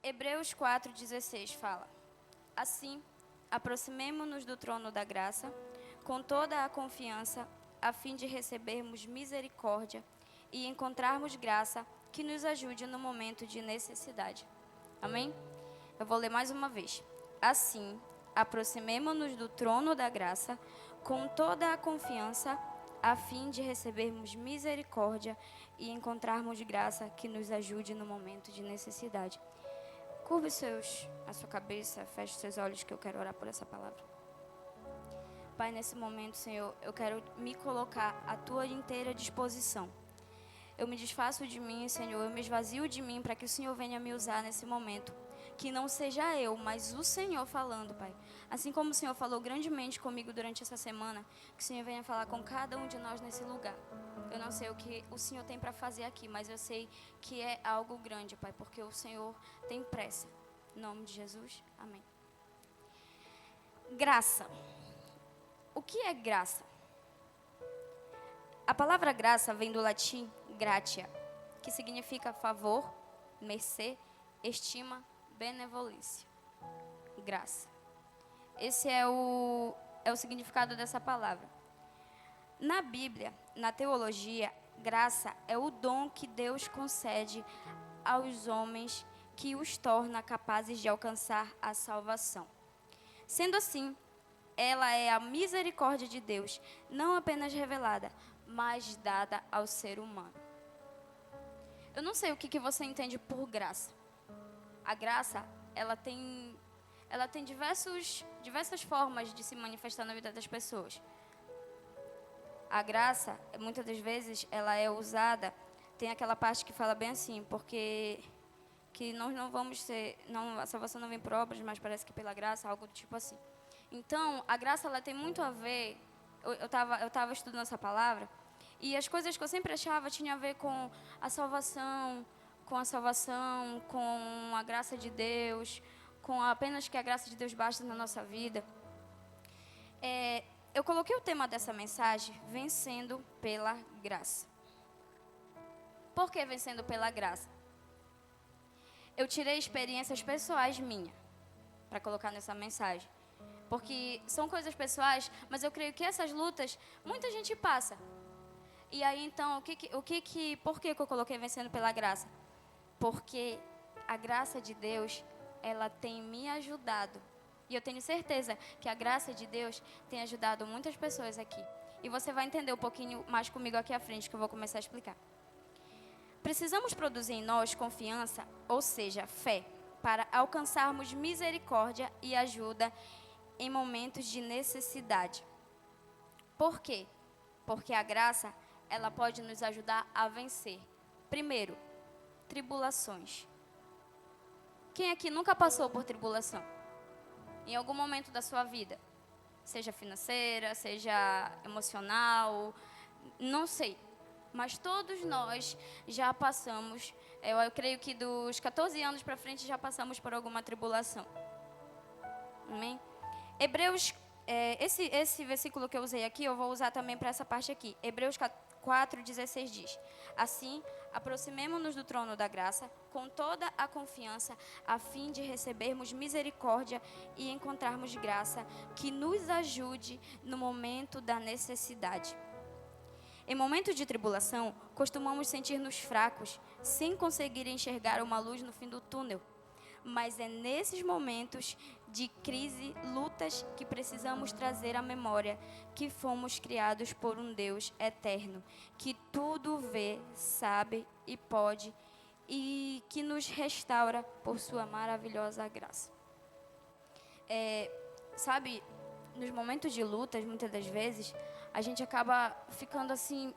Hebreus 4,16 fala: Assim, aproximemo-nos do trono da graça, com toda a confiança, a fim de recebermos misericórdia e encontrarmos graça que nos ajude no momento de necessidade. Amém? Eu vou ler mais uma vez. Assim, aproximemo-nos do trono da graça, com toda a confiança, a fim de recebermos misericórdia e encontrarmos graça que nos ajude no momento de necessidade. Curve a sua cabeça, feche seus olhos, que eu quero orar por essa palavra. Pai, nesse momento, Senhor, eu quero me colocar à tua inteira disposição. Eu me desfaço de mim, Senhor, eu me esvazio de mim para que o Senhor venha me usar nesse momento. Que não seja eu, mas o Senhor falando, Pai. Assim como o Senhor falou grandemente comigo durante essa semana, que o Senhor venha falar com cada um de nós nesse lugar. Eu não sei o que o Senhor tem para fazer aqui, mas eu sei que é algo grande, Pai, porque o Senhor tem pressa. Em nome de Jesus, amém. Graça. O que é graça? A palavra graça vem do latim gratia, que significa favor, mercê, estima, benevolência. Graça. Esse é o significado dessa palavra. Na Bíblia, na teologia, graça é o dom que Deus concede aos homens que os torna capazes de alcançar a salvação. Sendo assim, ela é a misericórdia de Deus, não apenas revelada, mas dada ao ser humano. Eu não sei o que você entende por graça. A graça, ela tem diversas formas de se manifestar na vida das pessoas. A graça, muitas das vezes, ela é usada, tem aquela parte que fala bem assim, porque que nós não vamos ser, não, a salvação não vem por obras, mas parece que pela graça, algo do tipo assim. Então, a graça, ela tem muito a ver, eu tava estudando essa palavra, e as coisas que eu sempre achava tinha a ver com a salvação, com a graça de Deus, com apenas que a graça de Deus basta na nossa vida. Eu coloquei o tema dessa mensagem, vencendo pela graça. Por que vencendo pela graça? Eu tirei experiências pessoais minhas para colocar nessa mensagem. Porque são coisas pessoais, mas eu creio que essas lutas, muita gente passa. E aí, então, por que eu coloquei vencendo pela graça? Porque a graça de Deus, ela tem me ajudado. E eu tenho certeza que a graça de Deus tem ajudado muitas pessoas aqui. E você vai entender um pouquinho mais comigo aqui à frente, que eu vou começar a explicar. Precisamos produzir em nós confiança, ou seja, fé, para alcançarmos misericórdia e ajuda em momentos de necessidade. Por quê? Porque a graça, ela pode nos ajudar a vencer. Primeiro, tribulações. Quem aqui nunca passou por tribulação? Em algum momento da sua vida? Seja financeira, seja emocional, não sei. Mas todos nós já passamos, eu creio que dos 14 anos para frente já passamos por alguma tribulação. Amém? Hebreus, esse versículo que eu usei aqui, eu vou usar também para essa parte aqui. Hebreus 4,16 diz: Assim, aproximemo-nos do trono da graça, com toda a confiança, a fim de recebermos misericórdia e encontrarmos graça que nos ajude no momento da necessidade. Em momentos de tribulação, costumamos sentir-nos fracos, sem conseguir enxergar uma luz no fim do túnel. Mas é nesses momentos de crise, lutas, que precisamos trazer à memória que fomos criados por um Deus eterno, que tudo vê, sabe e pode, e que nos restaura por sua maravilhosa graça. Sabe, nos momentos de lutas, muitas das vezes, a gente acaba ficando assim,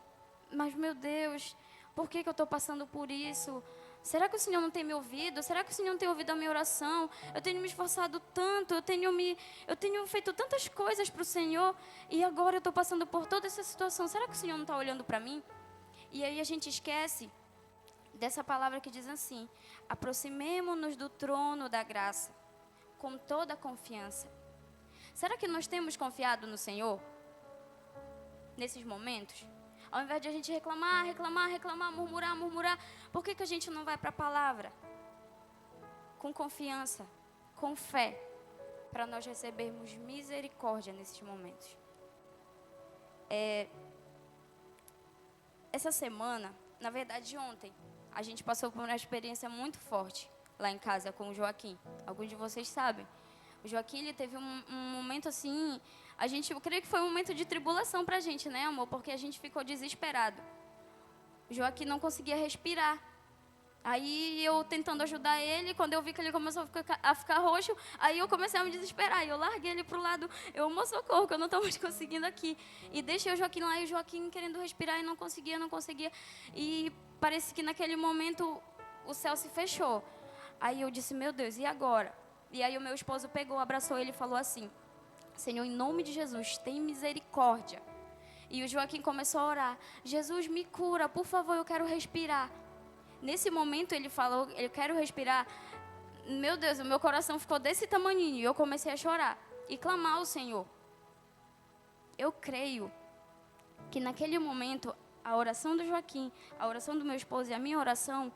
mas meu Deus, por que eu estou passando por isso? Será que o Senhor não tem me ouvido? Será que o Senhor não tem ouvido a minha oração? Eu tenho me esforçado tanto, eu tenho feito tantas coisas para o Senhor, e agora eu estou passando por toda essa situação. Será que o Senhor não está olhando para mim? E aí a gente esquece dessa palavra que diz assim: aproximemo-nos do trono da graça, com toda a confiança. Será que nós temos confiado no Senhor? Nesses momentos? Ao invés de a gente reclamar, murmurar, por que a gente não vai para a palavra? com confiança, com fé, para nós recebermos misericórdia nesses momentos. Essa semana, na verdade ontem, a gente passou por uma experiência muito forte lá em casa com o Joaquim. Alguns de vocês sabem. O Joaquim, ele teve um momento assim, eu creio que foi um momento de tribulação pra gente, né, amor? Porque a gente ficou desesperado. O Joaquim não conseguia respirar. Aí eu tentando ajudar ele, quando eu vi que ele começou a ficar roxo, aí eu comecei a me desesperar. E eu larguei ele pro lado, amor, socorro, que eu não estou mais conseguindo aqui. E deixei o Joaquim lá, e o Joaquim querendo respirar e não conseguia. E parece que naquele momento o céu se fechou. Aí eu disse, meu Deus, e agora? E aí o meu esposo pegou, abraçou ele e falou assim, Senhor, em nome de Jesus, tem misericórdia. E o Joaquim começou a orar, Jesus, me cura, por favor, eu quero respirar. Nesse momento ele falou, eu quero respirar. Meu Deus, o meu coração ficou desse tamaninho. E eu comecei a chorar e clamar ao Senhor. Eu creio que naquele momento, a oração do Joaquim, a oração do meu esposo e a minha oração,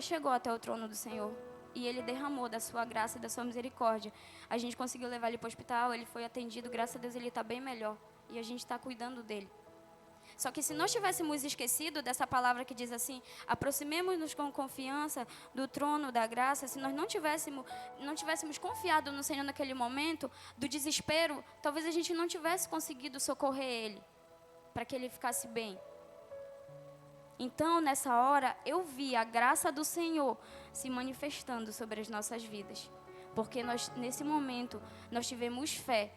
chegou até o trono do Senhor. E Ele derramou da sua graça e da sua misericórdia. A gente conseguiu levar ele para o hospital, ele foi atendido. Graças a Deus ele está bem melhor. E a gente está cuidando dele. Só que se nós tivéssemos esquecido dessa palavra que diz assim, aproximemos-nos com confiança do trono da graça, se nós não tivéssemos confiado no Senhor naquele momento, do desespero, talvez a gente não tivesse conseguido socorrer Ele, para que Ele ficasse bem. Então, nessa hora, eu vi a graça do Senhor se manifestando sobre as nossas vidas. Porque nesse momento, nós tivemos fé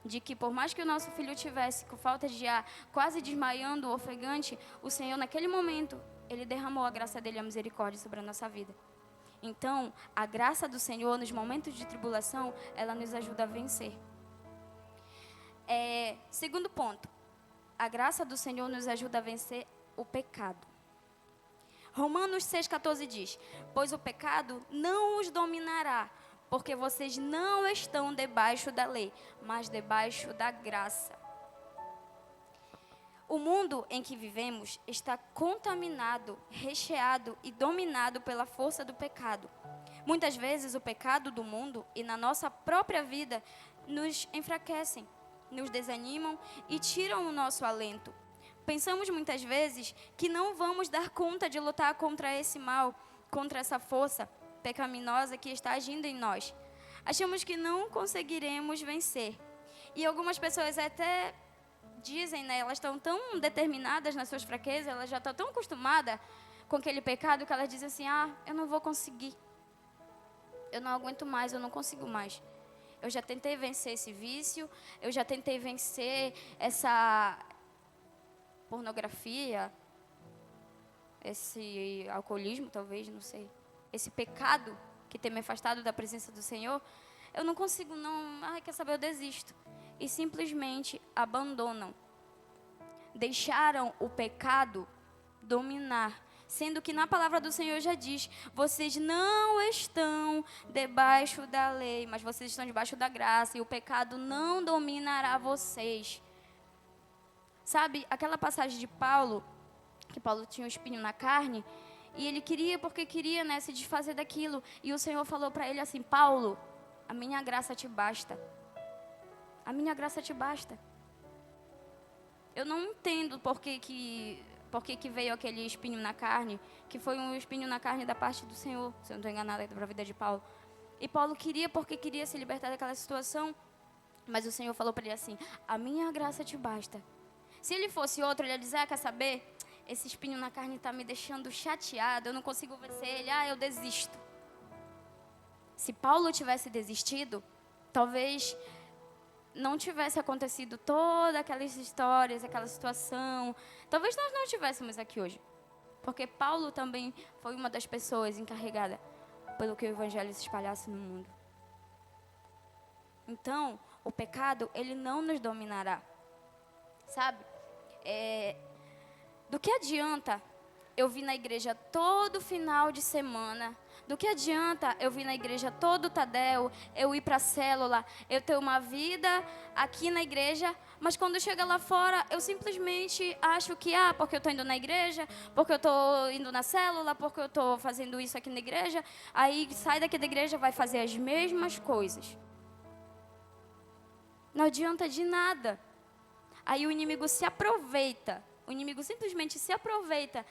de que por mais que o nosso filho tivesse com falta de ar, quase desmaiando, ofegante, o Senhor naquele momento, Ele derramou a graça dEle e a misericórdia sobre a nossa vida. Então, a graça do Senhor nos momentos de tribulação, ela nos ajuda a vencer. Segundo ponto, a graça do Senhor nos ajuda a vencer o pecado. Romanos 6,14 diz, pois o pecado não os dominará, porque vocês não estão debaixo da lei, mas debaixo da graça. O mundo em que vivemos está contaminado, recheado e dominado pela força do pecado. Muitas vezes o pecado do mundo e na nossa própria vida nos enfraquecem, nos desanimam e tiram o nosso alento. Pensamos muitas vezes que não vamos dar conta de lutar contra esse mal, contra essa força pecaminosa que está agindo em nós. Achamos que não conseguiremos vencer. E algumas pessoas até dizem, né, elas estão tão determinadas nas suas fraquezas, elas já estão tão acostumadas com aquele pecado que elas dizem assim, eu não vou conseguir. Eu não aguento mais, eu não consigo mais. Eu já tentei vencer esse vício, eu já tentei vencer essa pornografia, esse alcoolismo talvez, não sei. Esse pecado que tem me afastado da presença do Senhor, eu não consigo, não, quer saber, eu desisto. E simplesmente abandonam. Deixaram o pecado dominar. Sendo que na palavra do Senhor já diz, vocês não estão debaixo da lei, mas vocês estão debaixo da graça, e o pecado não dominará vocês. Sabe, aquela passagem de Paulo, que Paulo tinha um espinho na carne, e ele queria, porque queria, né, se desfazer daquilo. E o Senhor falou para ele assim, Paulo, a minha graça te basta. A minha graça te basta. Eu não entendo por que veio aquele espinho na carne, que foi um espinho na carne da parte do Senhor, se eu não estou enganada, para a vida de Paulo. E Paulo queria, porque queria se libertar daquela situação, mas o Senhor falou para ele assim, a minha graça te basta. Se ele fosse outro, ele ia dizer, quer saber? Esse espinho na carne está me deixando chateado, eu não consigo vencer ele, eu desisto. Se Paulo tivesse desistido, talvez não tivesse acontecido todas aquelas histórias, aquela situação. Talvez nós não estivéssemos aqui hoje. Porque Paulo também foi uma das pessoas encarregada pelo que o evangelho se espalhasse no mundo. Então, o pecado, ele não nos dominará. Sabe? Do que adianta eu vir na igreja todo final de semana, Do que adianta eu vir na igreja todo Tadel, eu ir para a célula, eu ter uma vida aqui na igreja, mas quando chega lá fora, eu simplesmente acho que, porque eu estou indo na igreja, porque eu estou indo na célula, porque eu estou fazendo isso aqui na igreja, aí sai daqui da igreja, vai fazer as mesmas coisas. Não adianta de nada. Aí o inimigo se aproveita, o inimigo simplesmente se aproveita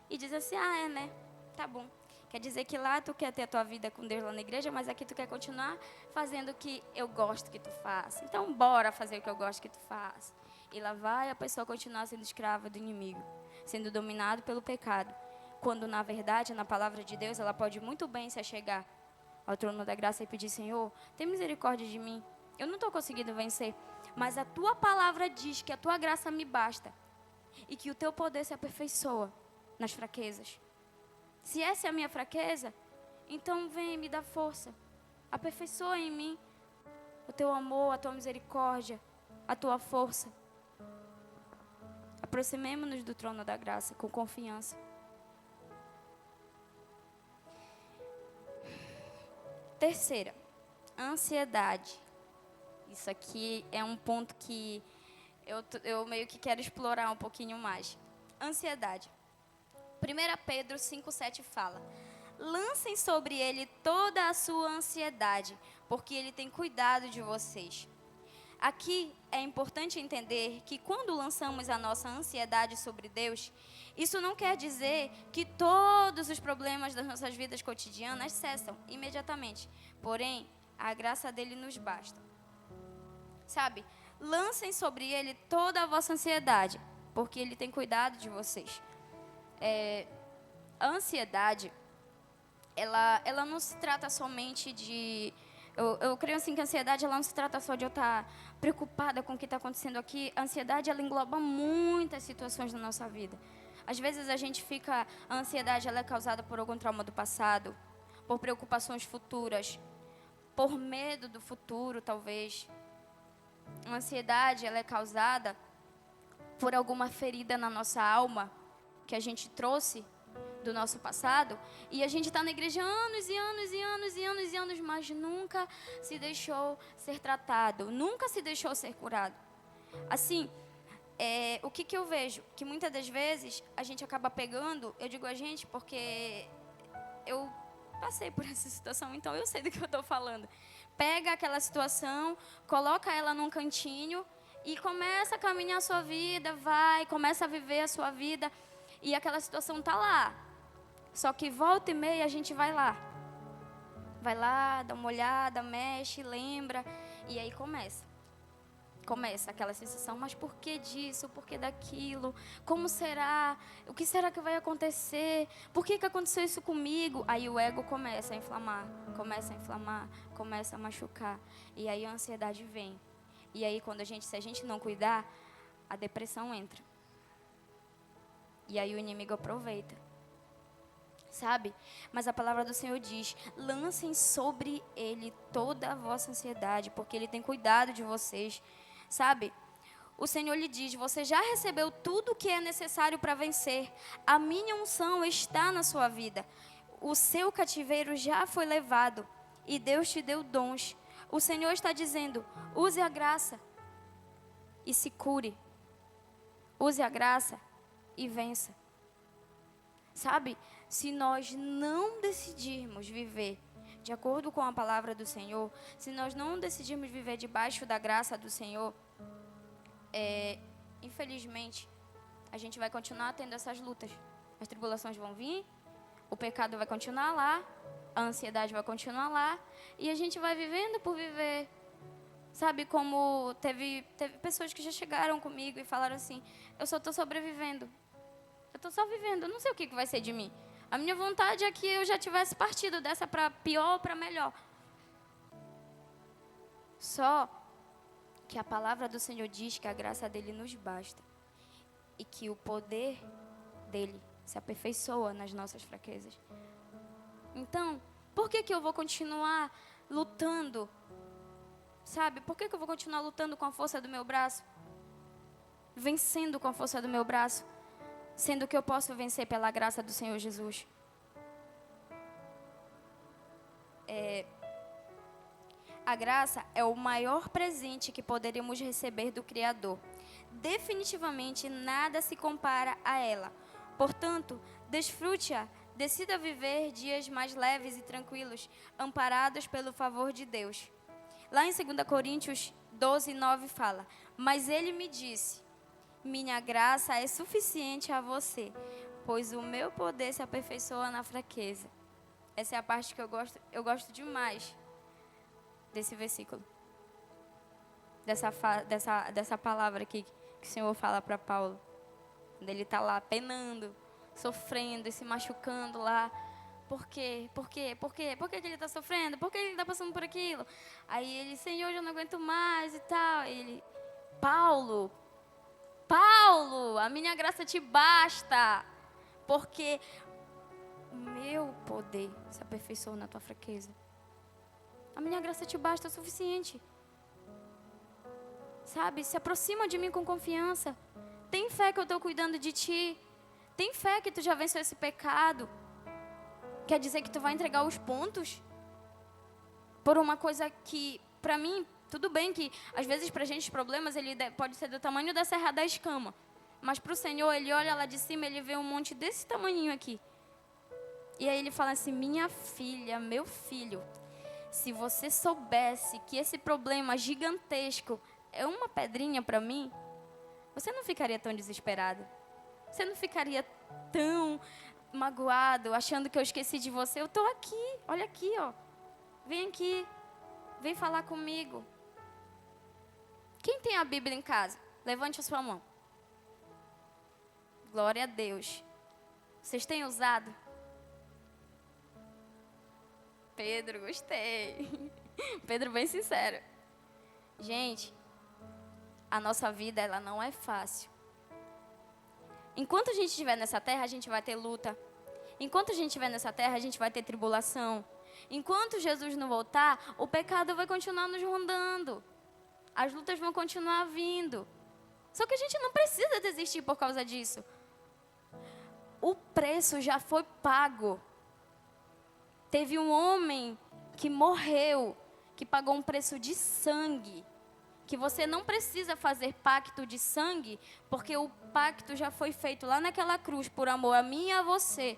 e diz assim, né, tá bom. Quer dizer que lá tu quer ter a tua vida com Deus lá na igreja, mas aqui tu quer continuar fazendo o que eu gosto que tu faça. Então, bora fazer o que eu gosto que tu faça. E lá vai a pessoa continuar sendo escrava do inimigo, sendo dominado pelo pecado. Quando, na verdade, na palavra de Deus, ela pode muito bem se achegar ao trono da graça e pedir, Senhor, tem misericórdia de mim. Eu não estou conseguindo vencer, mas a tua palavra diz que a tua graça me basta e que o teu poder se aperfeiçoa nas fraquezas. Se essa é a minha fraqueza, então vem me dá força. Aperfeiçoa em mim o teu amor, a tua misericórdia, a tua força. Aproximemo-nos do trono da graça com confiança. Terceira, ansiedade. Isso aqui é um ponto que eu meio que quero explorar um pouquinho mais. Ansiedade. 1 Pedro 5,7 fala: lancem sobre ele toda a sua ansiedade, porque ele tem cuidado de vocês. Aqui é importante entender que quando lançamos a nossa ansiedade sobre Deus, isso não quer dizer que todos os problemas das nossas vidas cotidianas cessam imediatamente. Porém, a graça dele nos basta. Sabe? Lancem sobre ele toda a vossa ansiedade, porque ele tem cuidado de vocês. A ansiedade, ela não se trata somente de... Eu creio assim que a ansiedade ela não se trata só de eu estar preocupada com o que está acontecendo aqui. A ansiedade ela engloba muitas situações na nossa vida. Às vezes a ansiedade ela é causada por algum trauma do passado, por preocupações futuras, por medo do futuro talvez. A ansiedade ela é causada por alguma ferida na nossa alma que a gente trouxe do nosso passado, e a gente está na igreja anos e anos e anos e anos e anos, mas nunca se deixou ser tratado, nunca se deixou ser curado. Assim, o que eu vejo? Que muitas das vezes a gente acaba pegando, eu digo a gente porque eu passei por essa situação, então eu sei do que eu estou falando. Pega aquela situação, coloca ela num cantinho e começa a caminhar a sua vida, começa a viver a sua vida, e aquela situação está lá. Só que volta e meia a gente vai lá, dá uma olhada, mexe, lembra, e aí começa aquela sensação, mas por que disso, por que daquilo, como será, o que será que vai acontecer, por que aconteceu isso comigo? Aí o ego começa a inflamar, começa a machucar, e aí a ansiedade vem, e aí se a gente não cuidar, a depressão entra, e aí o inimigo aproveita. Sabe? Mas a palavra do Senhor diz: lancem sobre ele toda a vossa ansiedade, porque ele tem cuidado de vocês. Sabe? O Senhor lhe diz: você já recebeu tudo o que é necessário para vencer. A minha unção está na sua vida. O seu cativeiro já foi levado e Deus te deu dons. O Senhor está dizendo: use a graça e se cure. Use a graça e vença. Sabe? Se nós não decidirmos viver de acordo com a palavra do Senhor, se nós não decidirmos viver debaixo da graça do Senhor, infelizmente, a gente vai continuar tendo essas lutas. As tribulações vão vir, o pecado vai continuar lá, a ansiedade vai continuar lá, e a gente vai vivendo por viver. Sabe, como teve pessoas que já chegaram comigo e falaram assim: eu só estou sobrevivendo. Eu estou só vivendo, eu não sei o que vai ser de mim. A minha vontade é que eu já tivesse partido dessa para pior ou para melhor. Só que a palavra do Senhor diz que a graça dele nos basta. E que o poder dele se aperfeiçoa nas nossas fraquezas. Então, por que eu vou continuar lutando? Sabe, por que eu vou continuar lutando com a força do meu braço? Vencendo com a força do meu braço? Sendo que eu posso vencer pela graça do Senhor Jesus. A graça é o maior presente que poderíamos receber do Criador. Definitivamente nada se compara a ela. Portanto, desfrute-a, decida viver dias mais leves e tranquilos, amparados pelo favor de Deus. Lá em 2 Coríntios 12, 9 fala: mas ele me disse, minha graça é suficiente a você, pois o meu poder se aperfeiçoa na fraqueza. Essa é a parte que eu gosto demais desse versículo. Dessa palavra aqui que o Senhor fala para Paulo. Quando ele está lá penando, sofrendo e se machucando lá. Por quê? Por quê? Por quê? Por que ele está sofrendo? Por que ele está passando por aquilo? Aí ele, Senhor, eu não aguento mais e tal. Aí ele, Paulo, a minha graça te basta. Porque o meu poder se aperfeiçoa na tua fraqueza. A minha graça te basta, é o suficiente. Sabe? Se aproxima de mim com confiança. Tem fé que eu estou cuidando de ti. Tem fé que tu já venceu esse pecado. Quer dizer que tu vai entregar os pontos? Por uma coisa que, para mim, tudo bem que, às vezes, para a gente, os problemas, ele pode ser do tamanho da serra da escama. Mas para o Senhor, ele olha lá de cima, ele vê um monte desse tamanhinho aqui. E aí ele fala assim, minha filha, meu filho, se você soubesse que esse problema gigantesco é uma pedrinha para mim, você não ficaria tão desesperado. Você não ficaria tão magoado, achando que eu esqueci de você. Eu estou aqui, olha aqui, ó. Vem aqui, vem falar comigo. Quem tem a Bíblia em casa? Levante a sua mão. Glória a Deus. Vocês têm usado? Pedro, gostei. Pedro bem sincero. Gente, a nossa vida, ela não é fácil. Enquanto a gente estiver nessa terra, a gente vai ter luta. Enquanto a gente estiver nessa terra, a gente vai ter tribulação. Enquanto Jesus não voltar, o pecado vai continuar nos rondando. As lutas vão continuar vindo. Só que a gente não precisa desistir por causa disso. O preço já foi pago. Teve um homem que morreu, que pagou um preço de sangue. Que você não precisa fazer pacto de sangue, porque o pacto já foi feito lá naquela cruz, por amor a mim e a você.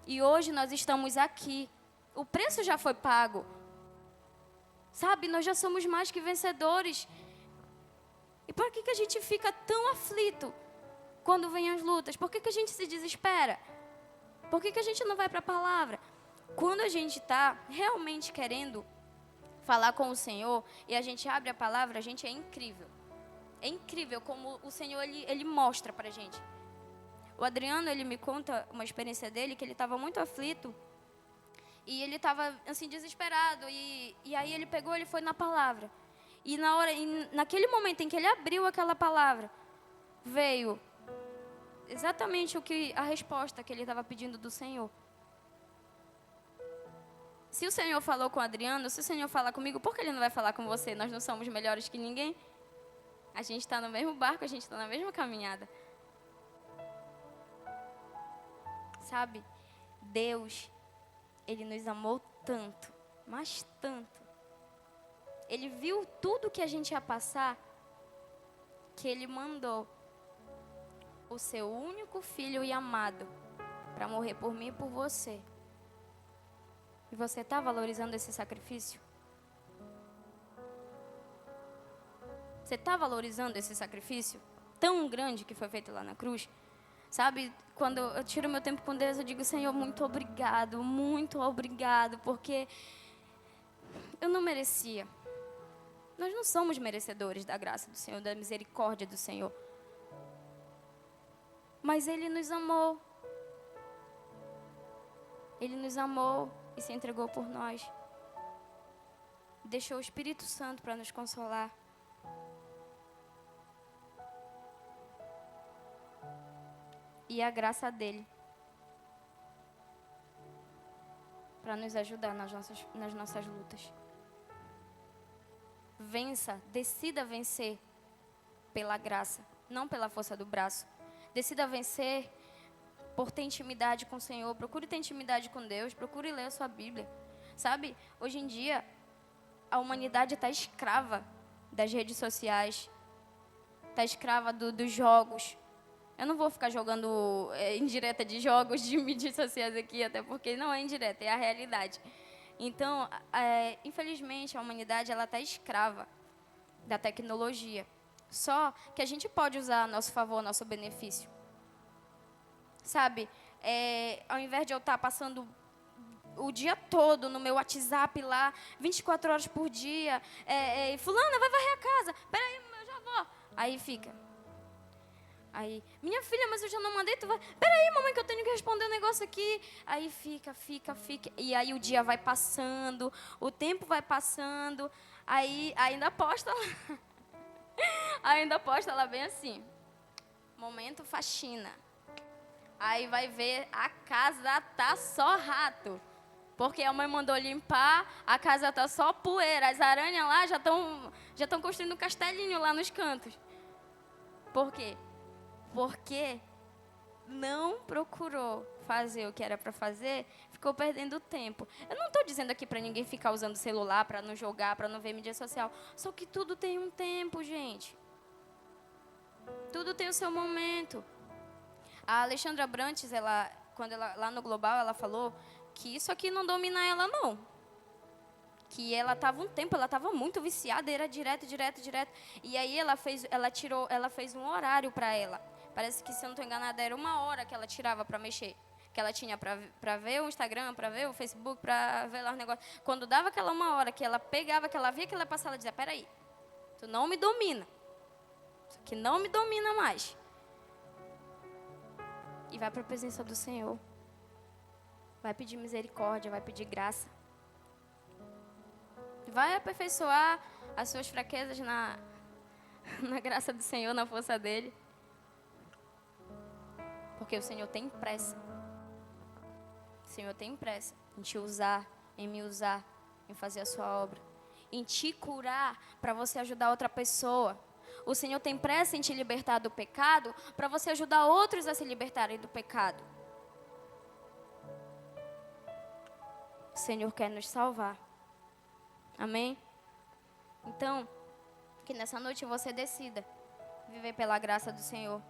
E hoje nós estamos aqui. O preço já foi pago. Sabe, nós já somos mais que vencedores. E por que a gente fica tão aflito quando vem as lutas? Por que a gente se desespera? Por que a gente não vai para a palavra? Quando a gente está realmente querendo falar com o Senhor e a gente abre a palavra, a gente é incrível. É incrível como o Senhor ele mostra para a gente. O Adriano, ele me conta uma experiência dele, que ele estava muito aflito e ele estava assim desesperado e aí ele pegou, ele foi na palavra. E naquele momento em que ele abriu aquela palavra, veio exatamente a resposta que ele estava pedindo do Senhor. Se o Senhor falou com o Adriano, se o Senhor falar comigo, por que Ele não vai falar com você? Nós não somos melhores que ninguém. A gente está no mesmo barco, a gente está na mesma caminhada. Sabe? Deus, Ele nos amou tanto, mas tanto. Ele viu tudo que a gente ia passar, que Ele mandou o seu único filho e amado para morrer por mim e por você. E você está valorizando esse sacrifício? Você está valorizando esse sacrifício tão grande que foi feito lá na cruz? Sabe, quando eu tiro meu tempo com Deus, eu digo, Senhor, muito obrigado, porque eu não merecia. Nós não somos merecedores da graça do Senhor, da misericórdia do Senhor. Mas Ele nos amou. Ele nos amou e se entregou por nós. Deixou o Espírito Santo para nos consolar. E a graça dele para nos ajudar nas nossas lutas. Vença, decida vencer pela graça, não pela força do braço. Decida vencer por ter intimidade com o Senhor. Procure ter intimidade com Deus. Procure ler a sua Bíblia. Sabe, hoje em dia, a humanidade está escrava das redes sociais, está escrava dos jogos. Eu não vou ficar jogando indireta de jogos de mídias sociais aqui, até porque não é indireta, é a realidade. Então, infelizmente, a humanidade está escrava da tecnologia. Só que a gente pode usar a nosso favor, a nosso benefício. Sabe, ao invés de eu estar passando o dia todo no meu WhatsApp lá, 24 horas por dia, fulana, vai varrer a casa, peraí, eu já vou. Aí fica. Aí, minha filha, mas eu já não mandei, tu vai... Peraí, mamãe, que eu tenho que responder um negócio aqui. Aí fica. E aí o dia vai passando, o tempo vai passando, aí ainda posta lá. Ainda posta lá bem assim, momento faxina. Aí vai ver, a casa tá só rato. Porque a mãe mandou limpar, a casa tá só poeira. As aranhas lá já estão construindo um castelinho lá nos cantos. Por quê? Porque não procurou fazer o que era para fazer, ficou perdendo tempo. Eu não estou dizendo aqui para ninguém ficar usando celular, para não jogar, para não ver mídia social. Só que tudo tem um tempo, gente. Tudo tem o seu momento. A Alexandra Brantes, quando ela lá no Global, ela falou que isso aqui não domina ela, não. Que ela estava ela estava muito viciada, era direto. E aí ela fez um horário para ela. Parece que, se eu não estou enganada, era 1 hora que ela tirava para mexer. Que ela tinha para ver o Instagram, para ver o Facebook, para ver lá os negócios. Quando dava aquela 1 hora que ela pegava, que ela via que ela passava, ela dizia, peraí, tu não me domina. Isso aqui não me domina mais. E vai para a presença do Senhor. Vai pedir misericórdia, vai pedir graça. Vai aperfeiçoar as suas fraquezas na graça do Senhor, na força dEle. Porque o Senhor tem pressa. O Senhor tem pressa em te usar, em me usar, em fazer a sua obra. Em te curar para você ajudar outra pessoa. O Senhor tem pressa em te libertar do pecado para você ajudar outros a se libertarem do pecado. O Senhor quer nos salvar. Amém? Então, que nessa noite você decida viver pela graça do Senhor.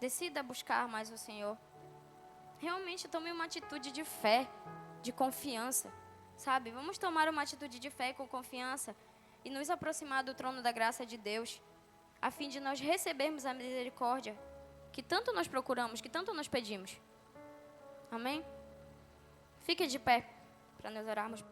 Decida buscar mais o Senhor. Realmente tome uma atitude de fé, de confiança. Sabe? Vamos tomar uma atitude de fé e com confiança e nos aproximar do trono da graça de Deus, a fim de nós recebermos a misericórdia que tanto nós procuramos, que tanto nós pedimos. Amém? Fique de pé para nós orarmos.